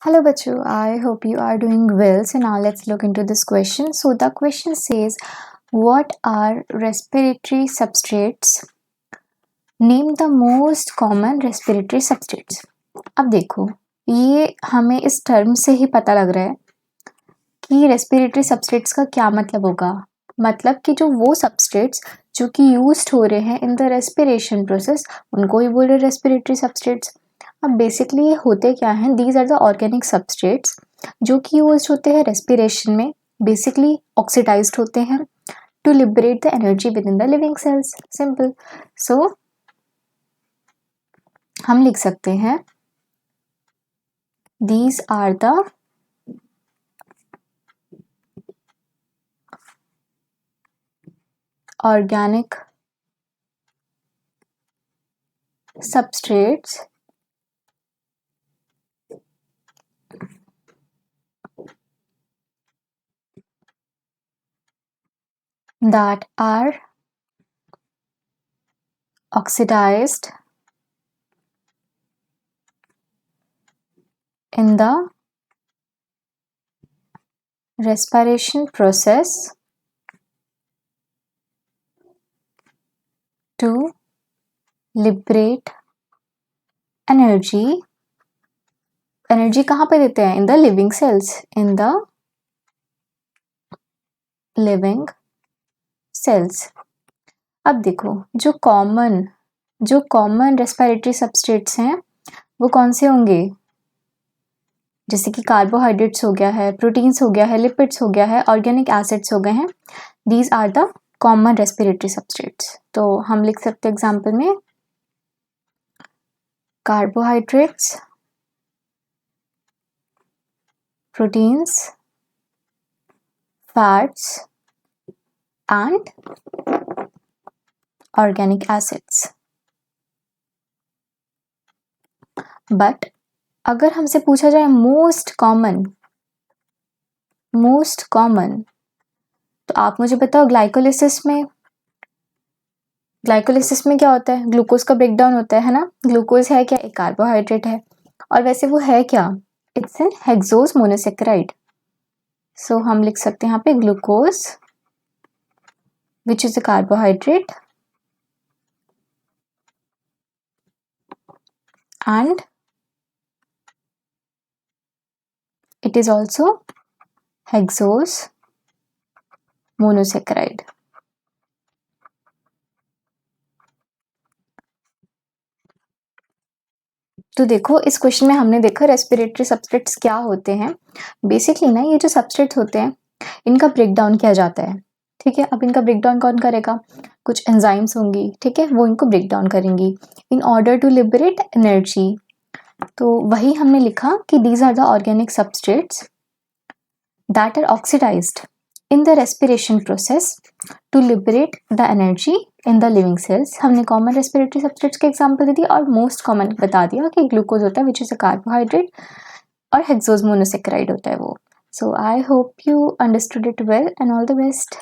Hello bachcho, I hope you are doing well. So now let's look into this question. So the question says, what are respiratory substrates? Name the most common respiratory substrates. अब देखो, ये हमें इस term से ही पता लग रहा है कि रेस्पिरेटरी सबस्ट्रेट्स का क्या मतलब होगा। मतलब कि जो वो सबस्ट्रेट्स जो कि यूज्ड हो रहे हैं इन द रेस्पिरेशन प्रोसेस, उनको ही बोल रहे रेस्पिरेटरी सबस्ट्रेट्स। अब बेसिकली ये होते क्या हैं, these are the organic substrates जो कि यूज होते हैं रेस्पिरेशन में, बेसिकली ऑक्सीडाइज्ड होते हैं to liberate the energy within the living cells. Simple. So हम लिख सकते हैं these are the organic substrates that are oxidized in the respiration process to liberate energy. Energy कहाँ पे देते हैं? इन the living sales, in the living sales. अब देखो, जो कॉमन रेस्पिरेटरी सबस्ट्रेट्स हैं वो कौन से होंगे? जैसे कि कार्बोहाइड्रेट्स हो गया है, प्रोटीन्स हो गया है, लिपिड्स हो गया है, ऑर्गेनिक एसिड्स हो गए हैं। These are the common respiratory substrates. तो हम लिख सकते हैं एग्जाम्पल में carbohydrates, proteins, fats and organic acids. But अगर हमसे पूछा जाए मोस्ट कॉमन, तो आप मुझे बताओ ग्लाइकोलिसिस में क्या होता है? ग्लूकोज का ब्रेकडाउन होता है ना। ग्लूकोज है क्या? एक कार्बोहाइड्रेट है, और वैसे वो है क्या? It's an hexose monosaccharide. So हम लिख सकते हैं यहाँ पे glucose which is a carbohydrate and it is also hexose monosaccharide. तो देखो, इस क्वेश्चन में हमने देखा रेस्पिरेटरी सबस्ट्रेट्स क्या होते हैं। बेसिकली ना, ये जो सबस्ट्रेट्स होते हैं इनका ब्रेकडाउन किया जाता है। ठीक है, अब इनका ब्रेकडाउन कौन करेगा? कुछ एंजाइम्स होंगी, ठीक है, वो इनको ब्रेकडाउन करेंगी in order to liberate energy. तो वही हमने लिखा कि these are the organic substrates that are oxidised in the respiration process to liberate the energy in the living cells। हमने कॉमन रेस्पिरेटरी सबस्ट्रेट्स के एग्जांपल दे दिया और मोस्ट कॉमन बता दिया कि ग्लूकोज होता है विच इज अ कार्बोहाइड्रेट और हेक्सोज मोनोसेक्राइड होता है वो। So I hope you understood it well and all the best.